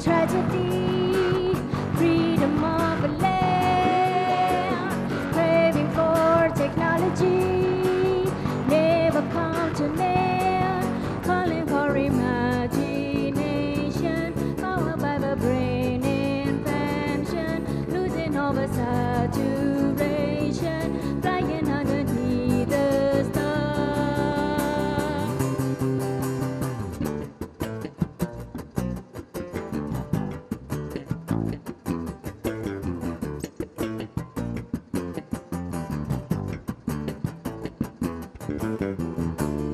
tragedy, freedom of a land, craving for technology, never come to an end, calling for imagination, powered by the brain invention, losing over saturation, flying underneath the stars.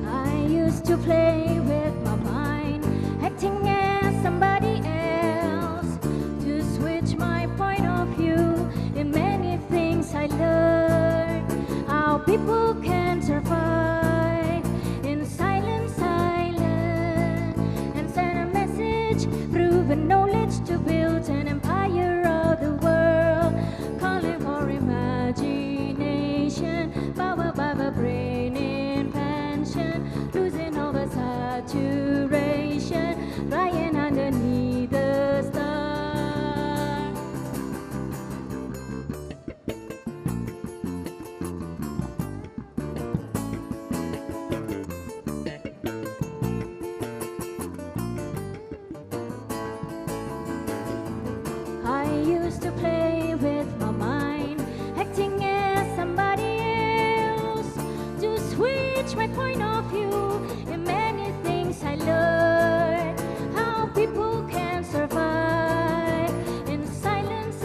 I used to play with my mind, acting as somebody else, to switch my point of view. In many things I learned how people can survive in silence, and send a message through the knowledge to build an empire of the world, calling for imagination, powered by the brain invention, losing over saturation, flying underneath the stars. I used to play with my mind, acting as somebody else, to switch my point of view. In many things I learned how people can survive in silence,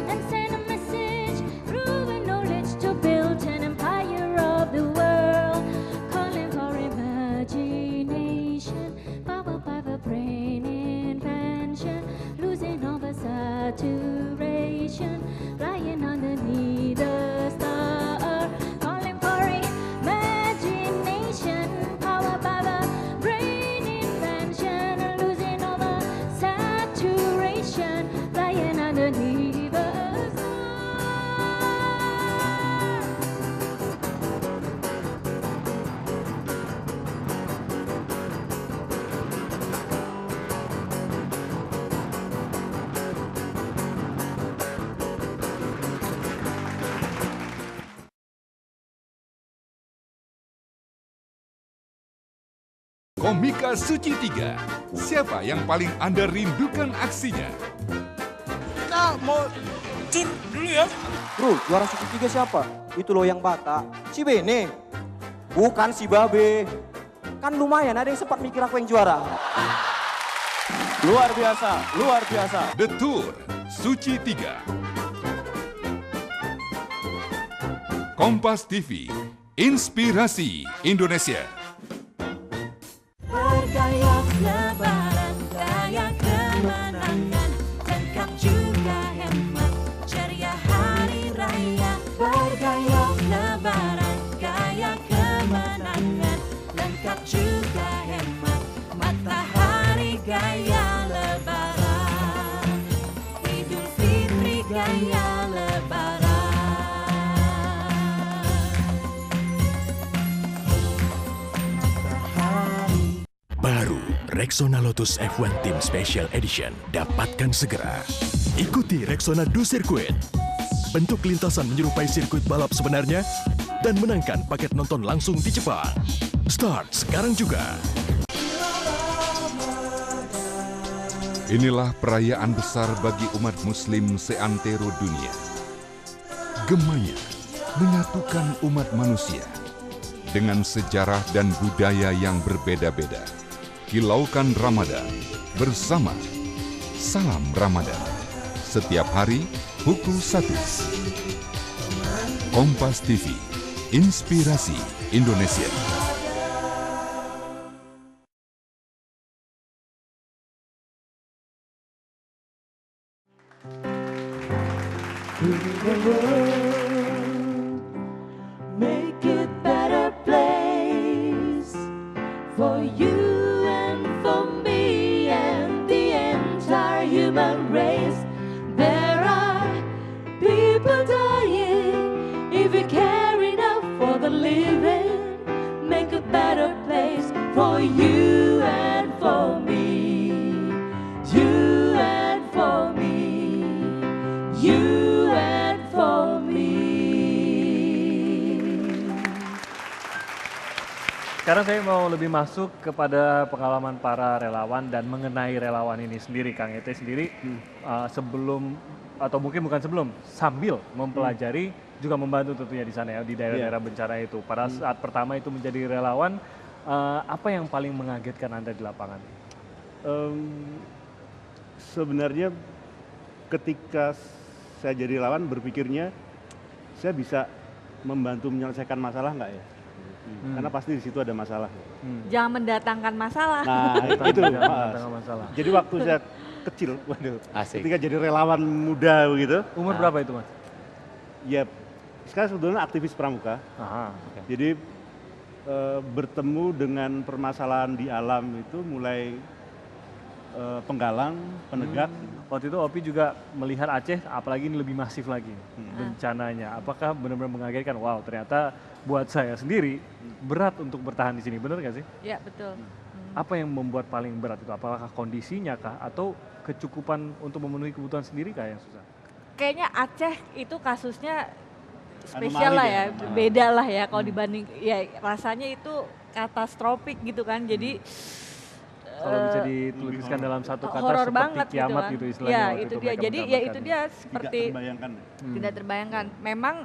and send a message through the knowledge to build an empire of the world, calling for imagination, powered by the brain invention, losing over saturation, flying underneath the star, calling for imagination, powered by the brain invention, losing over saturation, flying underneath the star. Komika Suci 3. Siapa yang paling Anda rindukan aksinya? Kita mau cun dulu ya. Bro, juara Suci 3 siapa? Itu loh yang Batak. Si Bene. Bukan si Babe. Kan lumayan ada yang sempat mikir aku yang juara. Luar biasa, luar biasa. The Tour Suci 3. Kompas TV, Inspirasi Indonesia. Bergaya lebaran, gaya kemenangan, lengkap juga hemat, ceria hari raya. Bergaya lebaran, gaya kemenangan, lengkap juga hemat, matahari gaya lebaran, Idul Fitri gaya lebaran. Baru Rexona Lotus F1 Team Special Edition. Dapatkan segera. Ikuti Rexona Do Circuit. Bentuk lintasan menyerupai sirkuit balap sebenarnya dan menangkan paket nonton langsung di Jepang. Start sekarang juga. Inilah perayaan besar bagi umat muslim seantero dunia. Gemanya menyatukan umat manusia dengan sejarah dan budaya yang berbeda-beda. Kilaukan Ramadan bersama Salam Ramadan. Setiap hari pukul 1. Kompas TV, Inspirasi Indonesia. Make it better place for you and for me and the entire human race. There are people dying. If you care enough for the living, make a better place for you and for me. sekarang saya mau lebih masuk kepada pengalaman para relawan dan mengenai relawan ini sendiri, Kang Ete sendiri sebelum atau mungkin bukan sebelum, sambil mempelajari juga membantu tentunya di sana ya di daerah-daerah bencana itu. Pada saat pertama itu menjadi relawan, apa yang paling mengagetkan Anda di lapangan? Sebenarnya ketika saya jadi relawan berpikirnya saya bisa membantu menyelesaikan masalah nggak ya? Karena pasti di situ ada masalah. Jangan mendatangkan masalah. Nah itu Masalah. Jadi waktu saya kecil, Asik. ketika jadi relawan muda begitu, Umur berapa itu Mas? ya sekarang sebetulnya aktivis pramuka. Aha. Jadi bertemu dengan permasalahan di alam itu mulai penggalang, penegak. Waktu itu Opi juga melihat Aceh, apalagi ini lebih masif lagi bencananya. Apakah benar-benar mengagetkan? Wow, ternyata buat saya sendiri berat untuk bertahan di sini, benar nggak sih? Ya betul. Apa yang membuat paling berat itu? Apakah kondisinya kah, atau kecukupan untuk memenuhi kebutuhan sendiri kah yang susah? Kayaknya Aceh itu kasusnya spesial Anomali lah dia. ya, beda lah ya kalau dibanding, ya rasanya itu katastrofik gitu kan. Jadi Kalau bisa dituliskan dalam satu kata horor seperti banget kiamat kan. gitu istilahnya. Ya waktu itu dia. mereka Jadi ya mendapatkan. itu dia seperti Tidak terbayangkan. tidak terbayangkan. Memang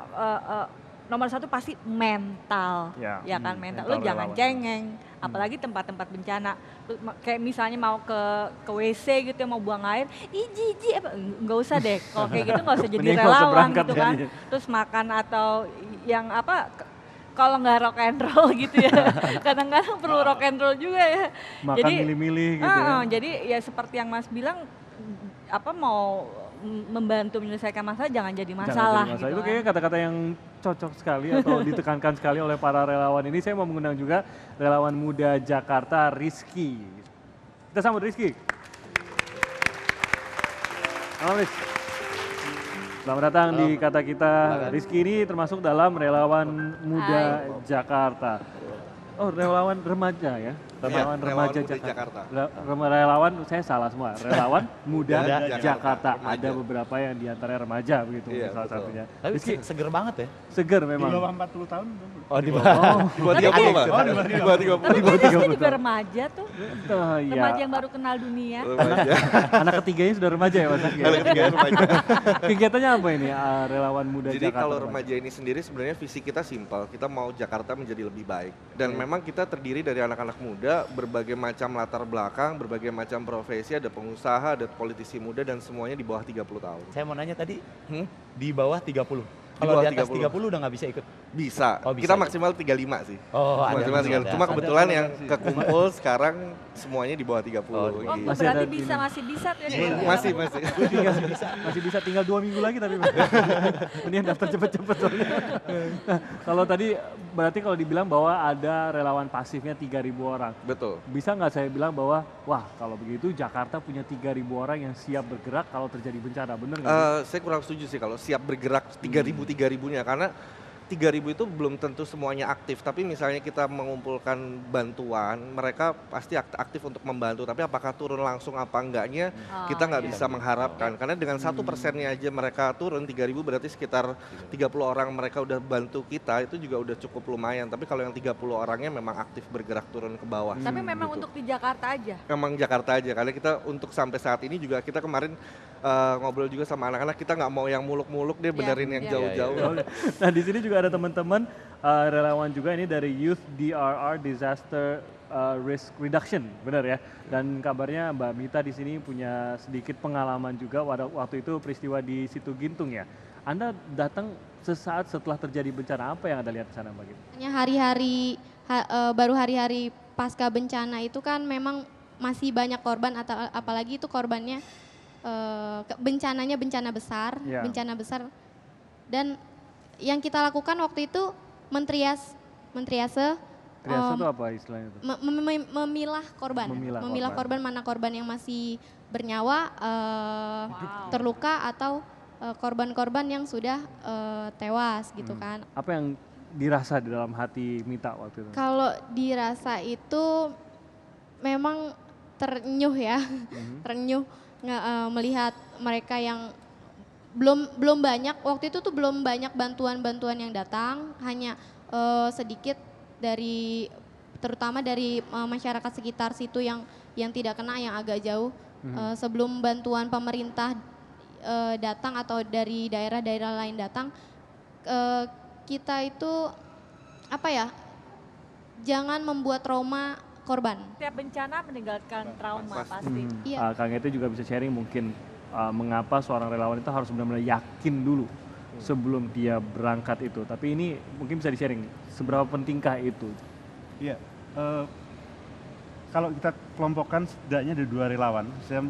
nomor satu pasti mental, Ya, kan mental. mental Lo jangan relawan. cengeng, apalagi tempat-tempat bencana. Kayak misalnya mau ke WC gitu ya, mau buang air, jijik apa, nggak usah deh. Kalau kayak gitu nggak usah jadi Mending nggak usah relawan berangkat gitu ya. kan. Terus makan atau yang apa, kalau nggak rock and roll gitu ya. Kadang-kadang perlu rock and roll juga ya. Makan milih-milih gitu ya. Jadi ya seperti yang Mas bilang, apa mau membantu menyelesaikan masalah jangan jadi Jangan masalah, jadi gitu Itu kan. kayaknya kata-kata yang cocok sekali atau ditekankan sekali oleh para relawan ini. Saya mau mengundang juga relawan muda Jakarta, Rizky. Kita sambut Rizky. Halo Riz. Selamat datang di Kata Kita. Rizky ini termasuk dalam relawan muda Jakarta. Oh, relawan remaja ya? Relawan remaja Jakarta. Relawan, saya salah semua. Relawan muda Jakarta. Ada beberapa yang diantara remaja begitu, salah satunya. Tapi Rizky, seger banget ya. seger Di memang. bawah 40 tahun. Oh di bawah. Di bawah 30 Pak. Di bawah 30. Tapi dia juga remaja tuh, Oh, remaja iya. yang baru kenal dunia. Anak ketiganya sudah remaja ya Mas? Kalau ketiga remaja. Kegiatannya apa ini relawan muda Jadi Jakarta? kalau remaja ini sendiri sebenarnya visi kita simpel, kita mau Jakarta menjadi lebih baik. Dan memang kita terdiri dari anak-anak muda, berbagai macam latar belakang, berbagai macam profesi, ada pengusaha, ada politisi muda, dan semuanya di bawah 30 tahun. Saya mau nanya tadi, di bawah 30. Di Kalau bawah di atas 30. 30 udah nggak bisa ikut. Bisa, Oh, bisa kita ya? maksimal 35 sih. Oh ada. Maksimal masih 35. ada. Cuma kebetulan yang kekumpul sekarang semuanya di bawah 30. Oh, Oh, gitu. Masih berarti ada bisa, ini. masih bisa tuh ya. Masih. Masih bisa tinggal 2 minggu lagi tapi Mas. Mendingan daftar cepet-cepet soalnya. Nah, kalau tadi berarti kalau dibilang bahwa ada relawan pasifnya 3.000 orang. Betul. Bisa nggak saya bilang bahwa, wah kalau begitu Jakarta punya 3.000 orang yang siap bergerak kalau terjadi bencana, bener nggak? Saya kurang setuju sih kalau siap bergerak 3.000-3.000-nya, karena 3.000 itu belum tentu semuanya aktif, tapi misalnya kita mengumpulkan bantuan, mereka pasti aktif untuk membantu, tapi apakah turun langsung apa enggaknya, kita nggak bisa mengharapkan, karena dengan 1%-nya aja mereka turun 3.000 berarti sekitar 30 orang mereka udah bantu kita, itu juga udah cukup lumayan, tapi kalau yang 30 orangnya memang aktif bergerak turun ke bawah. Tapi memang gitu. untuk di Jakarta aja. Memang Jakarta aja, karena kita untuk sampai saat ini juga kita kemarin ngobrol juga sama anak-anak, kita nggak mau yang muluk-muluk deh, benerin yang jauh-jauh. Nah di sini juga ada teman-teman relawan juga ini dari Youth DRR Disaster Risk Reduction, benar ya? Dan kabarnya Mbak Mita di sini punya sedikit pengalaman juga waktu itu peristiwa di Situ Gintung ya. Anda datang sesaat setelah terjadi bencana, apa yang Anda lihat di sana Mbak Gita? Hanya hari-hari baru hari-hari pasca bencana itu kan memang masih banyak korban, atau apalagi itu korbannya bencananya bencana besar, bencana besar. Dan yang kita lakukan waktu itu mentriase. Triase itu apa istilahnya itu? Memilah korban, memilah korban, mana korban yang masih bernyawa, terluka, atau korban-korban yang sudah tewas gitu kan. Apa yang dirasa di dalam hati Mita waktu itu? Kalau dirasa itu memang terenyuh ya, terenyuh melihat mereka yang belum banyak, waktu itu tuh belum banyak bantuan-bantuan yang datang, hanya sedikit dari terutama dari masyarakat sekitar situ yang tidak kena, yang agak jauh. Sebelum bantuan pemerintah datang atau dari daerah-daerah lain datang, kita itu apa ya, jangan membuat trauma korban. Setiap bencana meninggalkan trauma pasti. Iya. Kang Ete juga bisa sharing mungkin mengapa seorang relawan itu harus benar-benar yakin dulu sebelum dia berangkat itu. Tapi ini mungkin bisa di-sharing, seberapa pentingkah itu? Iya, kalau kita kelompokkan setidaknya ada 2 relawan. Saya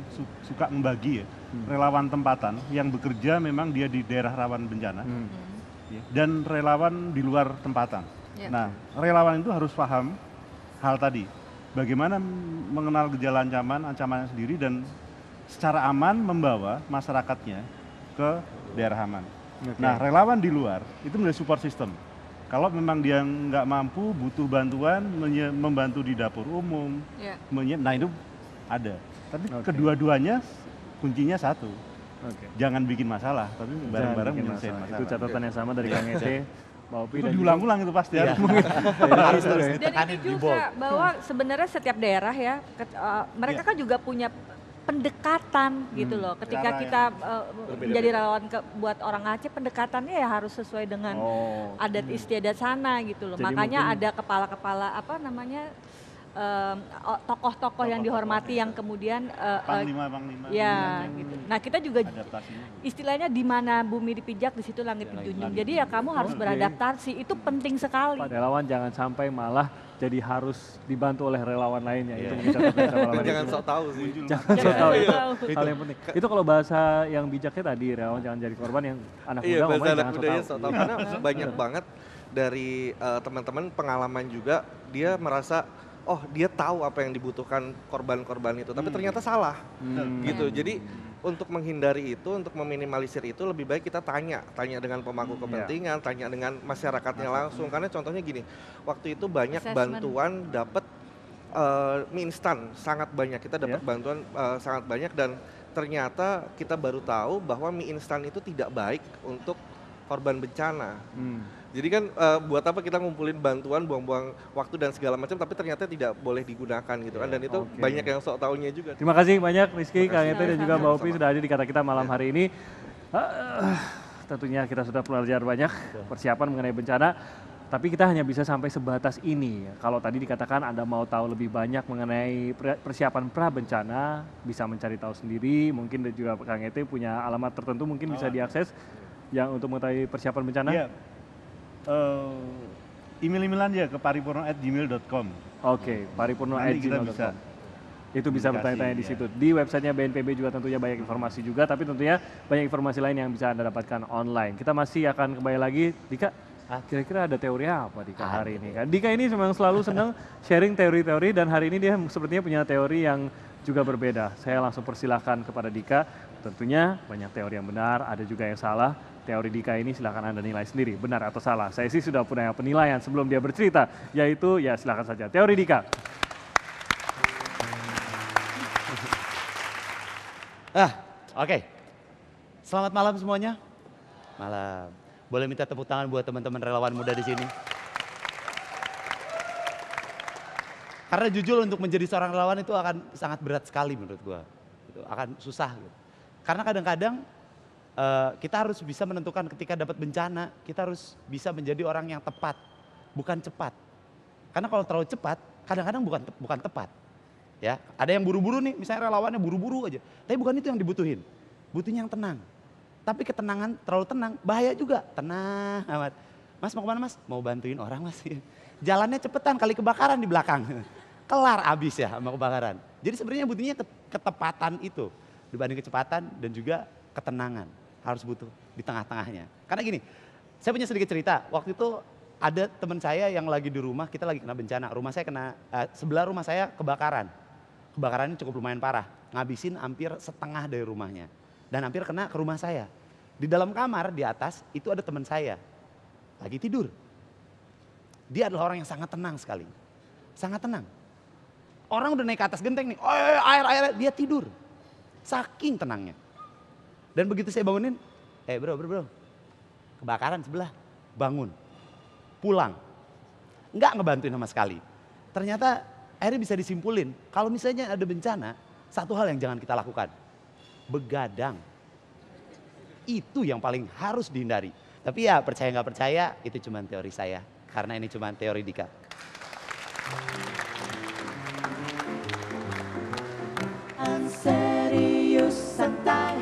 suka membagi ya, relawan tempatan yang bekerja memang dia di daerah rawan bencana, dan relawan di luar tempatan. Nah, relawan itu harus paham hal tadi, bagaimana mengenal gejala ancamannya sendiri dan secara aman membawa masyarakatnya ke daerah aman. Nah, relawan di luar itu menjadi support system. Kalau memang dia nggak mampu, butuh bantuan, membantu di dapur umum, nah itu ada. Tapi kedua-duanya kuncinya satu, jangan bikin masalah, tapi bareng-bareng menyelesaikan masalah. Itu catatan yang sama dari Kang Ete, Mbak Opi. Itu diulang-ulang itu pasti harus. Harus terus Dan ditekanin ini di bold. juga bahwa sebenarnya setiap daerah ya, mereka kan juga punya pendekatan gitu loh. Ketika kita menjadi relawan buat orang Aceh, pendekatannya ya harus sesuai dengan adat istiadat sana gitu loh. Jadi makanya ada kepala-kepala apa namanya, tokoh-tokoh yang dihormati yang kemudian Panglima. ya gitu. Nah kita juga istilahnya di mana bumi dipijak di situ langit dijunjung. Jadi ya kamu harus beradaptasi, itu penting sekali. Pak relawan jangan sampai malah jadi harus dibantu oleh relawan lainnya. Itu mungkin catatan sama Jangan sok tahu sih. Jangan sok tahu itu hal yang penting. Itu kalau bahasa yang bijaknya tadi, relawan jangan jadi korban, yang anak muda ngomongnya jangan sok tahu. Karena banyak banget dari teman-teman pengalaman juga, dia merasa oh dia tahu apa yang dibutuhkan korban-korban itu, tapi ternyata salah gitu. Jadi untuk menghindari itu, untuk meminimalisir itu, lebih baik kita tanya dengan pemangku kepentingan, tanya dengan masyarakatnya langsung. Karena contohnya gini, waktu itu banyak bantuan dapat mie instan, sangat banyak, kita dapat bantuan sangat banyak, dan ternyata kita baru tahu bahwa mie instan itu tidak baik untuk korban bencana. Jadi kan buat apa kita ngumpulin bantuan, buang-buang waktu dan segala macam, tapi ternyata tidak boleh digunakan gitu kan, dan itu banyak yang sok taunya juga. Terima kasih banyak Rizky, Kang Ete dan juga Mbak Opi sudah hadir di Kata Kita malam hari ini. Tentunya kita sudah belajar banyak persiapan mengenai bencana, tapi kita hanya bisa sampai sebatas ini. Kalau tadi dikatakan Anda mau tahu lebih banyak mengenai persiapan pra bencana, bisa mencari tahu sendiri, mungkin dan juga Kang Ete punya alamat tertentu mungkin bisa diakses yang untuk mengetahui persiapan bencana. Email-emailan aja ke paripurno@gmail.com. Oke, paripurno@gmail.com. Itu bisa bertanya-tanya di situ. Di websitenya BNPB juga tentunya banyak informasi juga, tapi tentunya banyak informasi lain yang bisa Anda dapatkan online. Kita masih akan kembali lagi, Dika. Kira-kira ada teori apa Dika hari ini kan? Dika ini memang selalu senang sharing teori-teori, dan hari ini dia sepertinya punya teori yang juga berbeda. Saya langsung persilahkan kepada Dika. Tentunya banyak teori yang benar, ada juga yang salah. Teori Dika ini silahkan Anda nilai sendiri, benar atau salah. Saya sih sudah punya penilaian sebelum dia bercerita, yaitu ya silahkan saja. Teori Dika. Oke. Selamat malam semuanya. Malam. Boleh minta tepuk tangan buat teman-teman relawan muda di sini. Karena jujur untuk menjadi seorang relawan itu akan sangat berat sekali menurut gua. Itu akan susah gitu. Karena kadang-kadang kita harus bisa menentukan ketika dapat bencana, kita harus bisa menjadi orang yang tepat, bukan cepat. Karena kalau terlalu cepat, kadang-kadang bukan tepat. Ya, ada yang buru-buru nih, misalnya relawannya buru-buru aja. Tapi bukan itu yang dibutuhin. Butuhnya yang tenang. Tapi ketenangan terlalu tenang, bahaya juga. Tenang amat. Mas mau kemana mas? Mau bantuin orang mas. Jalannya cepetan, kali kebakaran di belakang. Kelar abis ya sama kebakaran. Jadi sebenarnya butuhnya ketepatan itu. Dibanding kecepatan dan juga ketenangan. Harus butuh di tengah-tengahnya. Karena gini, saya punya sedikit cerita. Waktu itu ada teman saya yang lagi di rumah, kita lagi kena bencana. Rumah saya sebelah rumah saya kebakaran. Kebakarannya cukup lumayan parah. Ngabisin hampir setengah dari rumahnya. Dan hampir kena ke rumah saya. Di dalam kamar, di atas, itu ada teman saya. Lagi tidur. Dia adalah orang yang sangat tenang sekali. Sangat tenang. Orang udah naik ke atas genteng nih, air, dia tidur. Saking tenangnya. Dan begitu saya bangunin, bro, kebakaran sebelah, bangun, pulang. Enggak ngebantuin sama sekali. ternyata akhirnya bisa disimpulin. Kalau misalnya ada bencana, satu hal yang jangan kita lakukan. Begadang. Itu yang paling harus dihindari. Tapi ya percaya nggak percaya, itu cuma teori saya. Karena ini cuma teori Dika. Serius santai,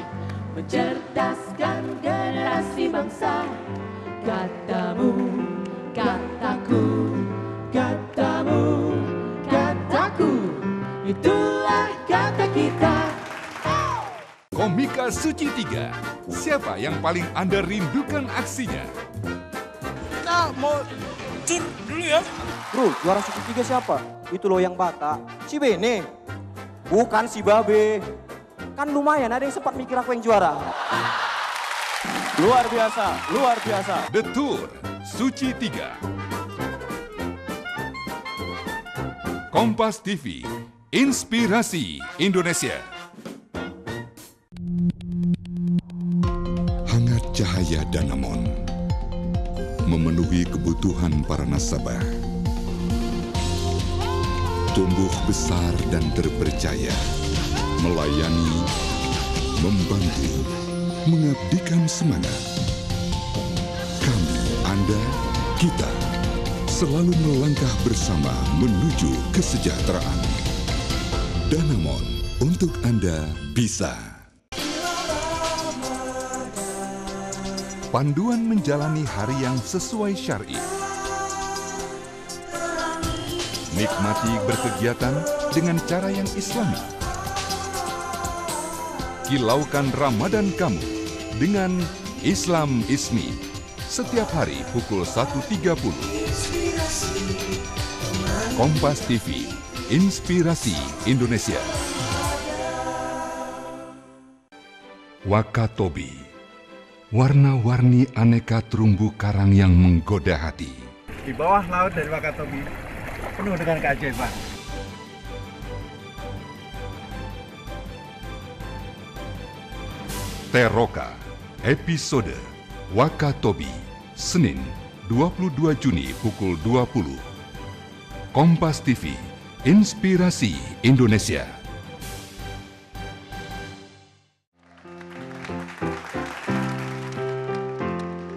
mencerdaskan generasi bangsa. Katamu, kataku, katamu, kataku, itulah kata kita. Komika Suci 3, siapa yang paling Anda rindukan aksinya? Nah, mau cun dulu ya. Bro, juara Suci 3 siapa? Itu loh yang Batak, si Bene. Bukan si Babe. Kan lumayan ada yang sempat mikir aku yang juara. Luar biasa, luar biasa. The Tour Suci 3. Kompas TV, inspirasi Indonesia. Hangat cahaya Danamon memenuhi kebutuhan para nasabah. Tumbuh besar dan terpercaya, melayani, membantu, mengabdikan semangat. Kami, Anda, kita selalu melangkah bersama menuju kesejahteraan. Danamon, untuk Anda bisa. Panduan menjalani hari yang sesuai syar'i. Nikmati berkegiatan dengan cara yang islami. Kilaukan Ramadan kamu dengan Islam Ismi. Setiap hari pukul 1.30. Kompas TV, inspirasi Indonesia. Wakatobi, warna-warni aneka terumbu karang yang menggoda hati. Di bawah laut dari Wakatobi, penuh dengan keajaiban. Teroka, episode Wakatobi, Senin 22 Juni pukul 20. Kompas TV, inspirasi Indonesia.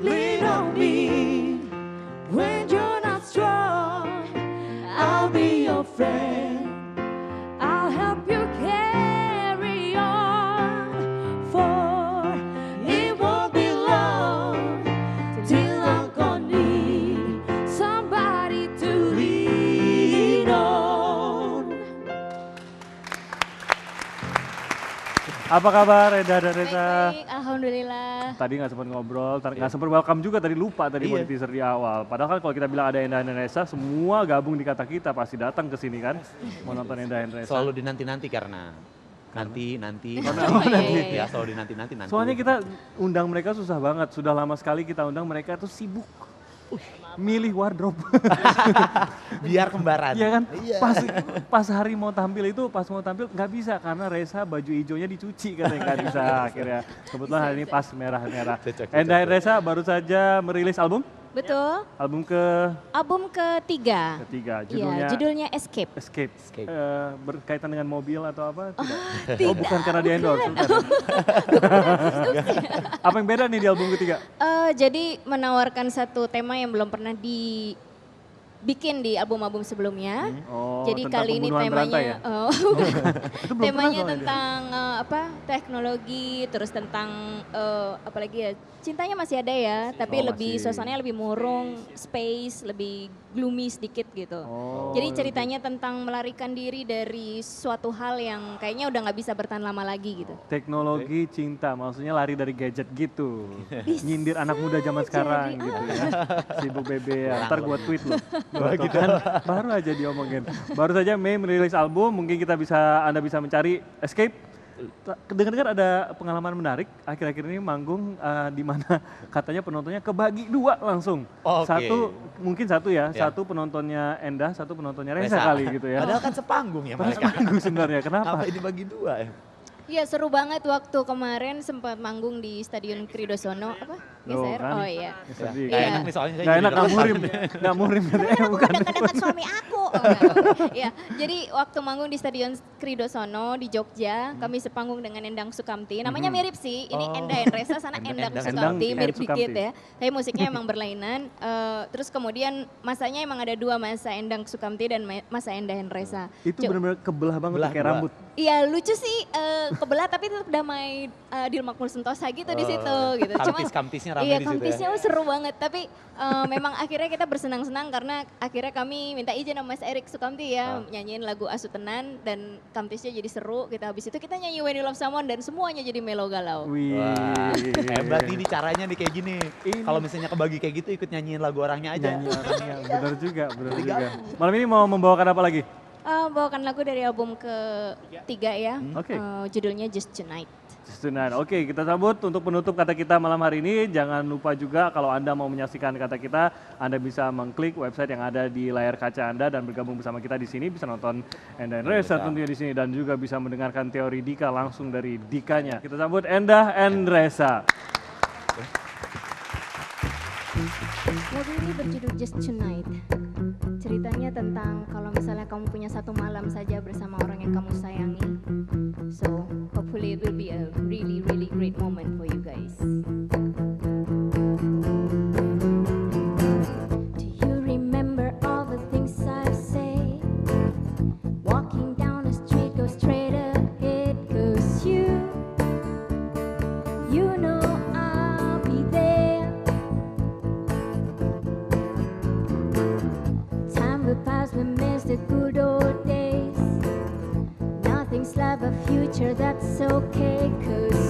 Lean on me when you're not strong. I'll be your friend. I'll help you carry on. For it won't be long till I'm gonna need somebody to lean on. Apa kabar Eda dan Reza? Baik, alhamdulillah. Tadi nggak sempat ngobrol, nggak sempat welcome juga tadi, lupa tadi mau di teaser di awal. Padahal kan kalau kita bilang ada Enda dan Reza, semua gabung di kata kita pasti datang ke sini kan, mau nonton Enda dan Reza. Selalu dinanti-nanti karena nanti. nanti. Ya, selalu dinanti-nanti. Soalnya kita undang mereka susah banget, sudah lama sekali kita undang mereka tuh sibuk. Milih wardrobe. Biar kembaran. Iya kan? Iya. Pas hari mau tampil itu, pas mau tampil nggak bisa karena Reza baju hijaunya dicuci katanya nggak bisa akhirnya. Kebetulan hari ini pas merah-merah. Enda dan Reza baru saja merilis album. Betul. Album ketiga. Judulnya, Judulnya Escape. Escape. Berkaitan dengan mobil atau apa? Tidak. Tidak. Oh, bukan karena di endorse. Apa yang beda nih di album ketiga? Jadi menawarkan satu tema yang belum pernah dibikin di album-album sebelumnya. Jadi kali ini temanya, ya? temanya tentang teknologi, terus tentang apalagi ya, cintanya masih ada ya, tapi lebih suasananya lebih murung, space, lebih gloomy sedikit gitu. Jadi ceritanya tentang melarikan diri dari suatu hal yang kayaknya udah nggak bisa bertahan lama lagi gitu. Teknologi cinta, maksudnya lari dari gadget gitu. Nyindir anak muda zaman sekarang gitu ya. Sibuk bebe, ntar gua tweet loh. Gitu kan, baru aja diomongin. Baru saja Mei merilis album, mungkin Anda bisa mencari Escape. Dengar-dengar ada pengalaman menarik akhir-akhir ini manggung di mana katanya penontonnya kebagi dua langsung. Mungkin satu ya, satu penontonnya Endah, satu penontonnya Reza kali gitu ya. Padahal kan sepanggung ya mereka. Sepanggung sebenarnya, kenapa? Kenapa dibagi dua ya? Iya seru banget waktu kemarin sempat manggung di Stadion Kridosono Geser. Gak enak nih soalnya Gak enak, gak murim. Bukan. Dengan suami aku. Ya, jadi waktu manggung di Stadion Kridosono di Jogja, kami sepanggung dengan Endang Sukamti. Namanya mirip sih, ini Enda Henresa, sana Endang Sukamti, mirip dikit ya. Tapi musiknya emang berlainan. Terus kemudian masanya emang ada dua, masa Endang Sukamti dan masa Enda Henresa. Itu benar-benar kebelah banget kayak rambut. Iya lucu sih, kebelah tapi tetap damai Adil Makmur Sentosa gitu di situ. Gitu. Kamtis-kamtisnya rame iya, di situ ya. kamtisnya seru banget. Tapi memang akhirnya kita bersenang-senang karena akhirnya kami minta izin sama Mas Erik Sukamti ya nyanyiin lagu Asutenan dan kamtisnya jadi seru. Kita habis itu kita nyanyi When You Love Someone dan semuanya jadi melo galau. Wah, hebat ini caranya nih kayak gini. Kalau misalnya kebagi kayak gitu ikut nyanyiin lagu orangnya aja. Bener juga. Malam ini mau membawakan apa lagi? Bawakan lagu dari album ketiga ya, judulnya Just Tonight. Just Tonight. Oke, kita sambut untuk penutup kata kita malam hari ini. Jangan lupa juga kalau Anda mau menyaksikan kata kita, Anda bisa mengklik website yang ada di layar kaca Anda dan bergabung bersama kita di sini. Bisa nonton Enda Endresa tentunya di sini dan juga bisa mendengarkan teori Dika langsung dari Dikanya. Kita sambut Enda Endresa. Lagu ini berjudul Just Tonight. Ceritanya tentang kalau misalnya kamu punya satu malam saja bersama orang yang kamu sayangi. So, hopefully it will be a really, really great moment for you guys. Do you remember all the things I say? Walking down the street, go straight ahead, 'cause you know I'll be there. Time will pass, we miss the good old days. Nothing's like a future, that's okay, 'cause